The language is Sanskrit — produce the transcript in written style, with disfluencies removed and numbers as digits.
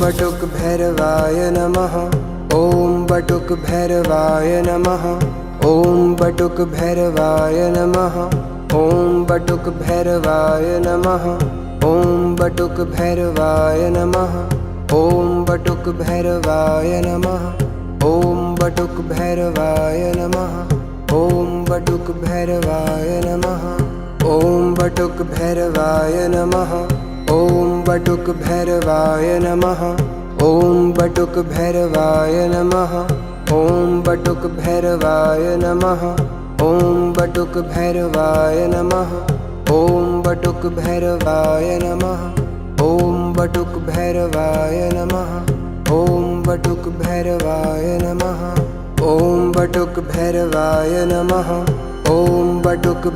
बटुक भैरवाय नमः। ॐ बटुक भैरवाय नमः। ॐ बटुक भैरवाय नमः। ॐ बटुक भैरवाय नमः। ॐ बटुक भैरवाय नमः। ॐ बटुक भैरवाय नमः। ॐ बटुक भैरवाय नमः। ॐ बटुक भैरवाय नमः। ॐ बटुक भैरवाय नमः। ॐ बटुक भैरवाय नमः। ॐ बटुक भैरवाय नमः। ॐ बटुक भैरवाय नमः। ॐ बटुक भैरवाय नमः। ॐ बटुक भैरवाय नमः। ॐ बटुक भैरवाय नमः। ॐ बटुक भैरवाय नमः। ॐ बटुक भैरवाय नमः। ॐ बटुक